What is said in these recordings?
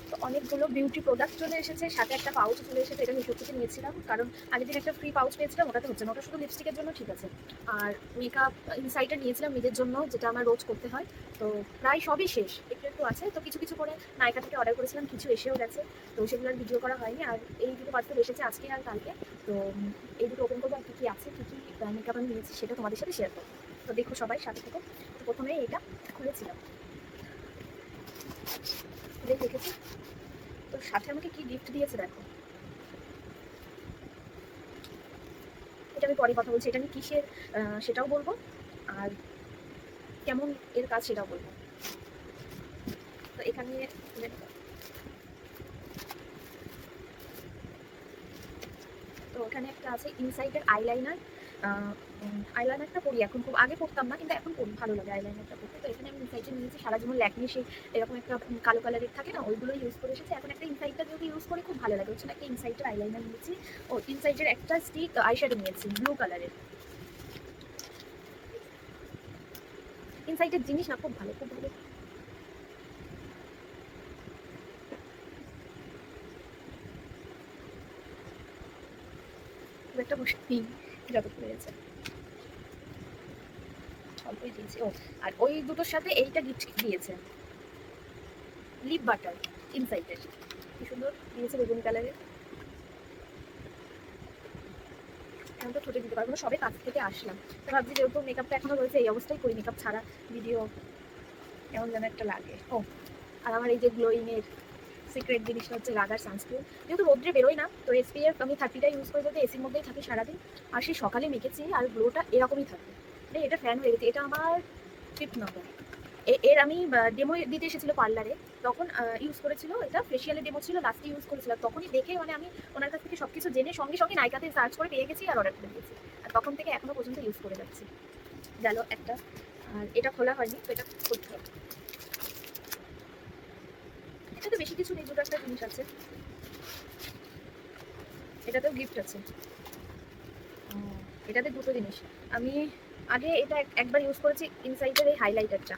তো অনেকগুলো beauty product চলে এসেছে, সাথে একটা পাউচ চলে এসেছে। এটা মিশো থেকে নিয়েছিলাম, কারণ আগের দিন একটা ফ্রি পাউচ পেয়েছিলাম, ওটাতে হচ্ছে না, ওটা শুধু লিপস্টিকের জন্য ঠিক আছে। আর মেকআপ ইনসাইটার নিয়েছিলাম নিজের জন্য, যেটা আমার রোজ করতে হয়। তো প্রায় সবই শেষ, একটু একটু আছে। তো কিছু কিছু করে নায়িকা থেকে অর্ডার করেছিলাম, কিছু এসেও গেছে। তো সেগুলোর ভিডিও করা হয়নি। আর এই দুটো পার্সেল এসেছে আজকে আর কালকে। তো এই দুটো ওপেন করবো, আর কী কী আছে, কী কী মেকআপ আমি নিয়েছি সেটা তোমাদের সাথে শেয়ার করবো। তো দেখো সবাই সাথে থেকে। তো প্রথমে এটা খুলেছিলাম, দেখেছি। তো সাথে আমাকে কি গিফট দিয়েছে দেখো, এটা আমি পরে কথা বলছি। এটা আমি কিসের সেটাও বলবো, আর কেমন এর কাজ সেটাও বলবো। তো এখানে তো এখানে একটা আছে ইনসাইটের আইলাইনার। আইলাইনারটা পরি এখন, খুব আগে পড়তাম না, কিন্তু এখন পরি, ভালো লাগে আইলাইনারটা পড়তে। তো এখানে আমি ইনসাইটের নিয়েছি, সারা জীবন ল্যাকমি সেই এরকম একটা কালো কালারের থাকে না, ওইগুলো ইউজ করে এসেছে। এখন একটা ইনসাইটটা যেহেতু ইউজ করে খুব ভালো লাগে, হচ্ছে একটা ইনসাইটের আইলাইনার নিয়েছি। ও ইনসাইটের একটা স্টিক আইশ্যাডো নিয়েছি ব্লু কালারের। ইনসাইটের জিনিস না খুব ভালো, খুব ভালো। খুব একটা বসে নেই, যত পেরেছে অল্পই দিয়েছি। ও আর ওই দুটোর সাথে এইটা গিফট দিয়েছে, লিপ বাটার ইনসাইটের, কি সুন্দর দিয়েছে, বেগুনি কালারের। এখন তো ঠোঁটে দিতে পারবো না, সবে কাছ থেকে আসলাম। তো ভাবছি যেহেতু মেকআপটা এখনো রয়েছে, এই অবস্থায় করি, মেকআপ ছাড়া ভিডিও কেমন যেন একটা লাগে। ও আর আমার এই যে গ্লোয়িং এর সিক্রেট জিনিসটা হচ্ছে রাগার সানস্ক্রিন। যেহেতু রোদ্রে বেরোই না, তো SPF আমি 30টা ইউজ করে, যদি এসির মধ্যেই থাকি সারাদিন, আর সেই সকালে মেখেছি আর গ্লোটা এরকমই থাকে। এটা ফ্যান হয়ে গেছে। এটা আমার 5th নম্বর। এর আমি ডেমো দিতে এসেছিল পার্লারে, তখন ইউজ করেছিল। এটা ফেসিয়ালের ডেমো ছিল, লাস্টে ইউজ করেছিলাম। তখনই দেখে মানে আমি ওনার কাছ থেকে সবকিছু জেনে সঙ্গে সঙ্গে নাইকাতে সার্চ করে পেয়ে গেছি আর অর্ডার করে দিয়েছি। আর তখন থেকে এখনো পর্যন্ত ইউজ করে যাচ্ছি। গেল একটা। আর এটা খোলা হয়নি, তো এটা খুলতে হবে। এটা তো বেশি কিছু নেই, দুটো একটা জিনিস আছে। এটাতেও গিফট আছে। এটাতে দুটো জিনিস। আমি আগে এটা একবার ইউজ করেছি, ইনসাইটের এই হাইলাইটারটা।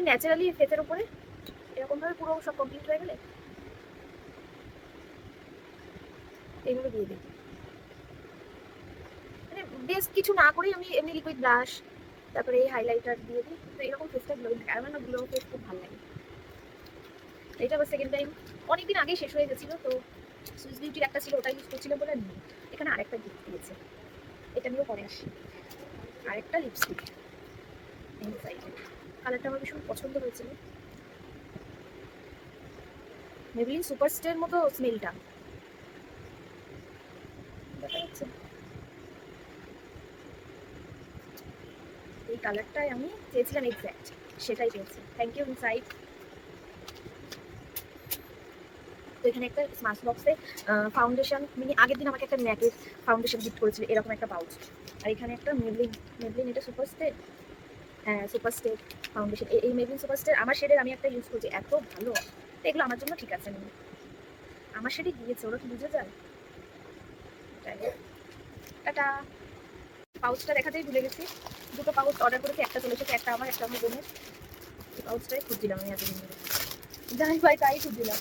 ন্যাচারালি ফেসের উপরে এরকমভাবে পুরো সব কমপ্লিট হয়ে গেলে এইভাবে দিয়ে দিই। মানে বেশ কিছু না করেই আমি এমনি লিকুইড ব্রাশ, তারপরে এই হাইলাইটার দিয়ে দিই। তো এরকম ফেসটা গ্লোয়িং থাকে। আমার না গ্লো ফেস খুব ভালো লাগে। এটা আবার সেকেন্ড টাইম, অনেকদিন আগেই শেষ হয়ে গেছিলো। তো সুইস বিউটির একটা ছিল, ওটা ইউজ করছিলাম বলে নিই। এখানে আরেকটা গিফট দিয়েছে, এটা নিয়েও পরে আসি। আরেকটা লিপস্টিক ইনসাইডে, কালারটা আমার ভীষণ পছন্দ হয়েছিল। মেবলিন সুপারস্টারের মতো স্মেলটা দেখা যাচ্ছে। এই কালারটাই আমি চেয়েছিলাম, এক্স্যাক্ট সেটাই পেয়েছি। Thank you inside. তো এখানে একটা স্মার্ট বক্সে ফাউন্ডেশন মিনি, আগের দিন আমাকে একটা ম্যাটের ফাউন্ডেশন গিফট করেছিল, এরকম একটা পাউচ। আর এখানে একটা মেবলিন, মেবলিন এটা সুপারস্টে, হ্যাঁ সুপারস্টে ফাউন্ডেশন। এই মেবলিন সুপারস্টে আমার শেডের আমি একটা ইউজ করছি, এত ভালো। এগুলো আমার জন্য ঠিক আছে, আমার শেডে গিয়েছে, ওরা কি বুঝে যায়। টাটা। পাউচটা দেখাতেই ভুলে গেছি, দুটো পাউচ অর্ডার করেছি, একটা চলে এসেছে, একটা আমার, একটা আমার বোনের। এই পাউচটাই খুঁজছিলাম আমি এতদিন ধরে, যাই ভাই তাই খুঁজছিলাম।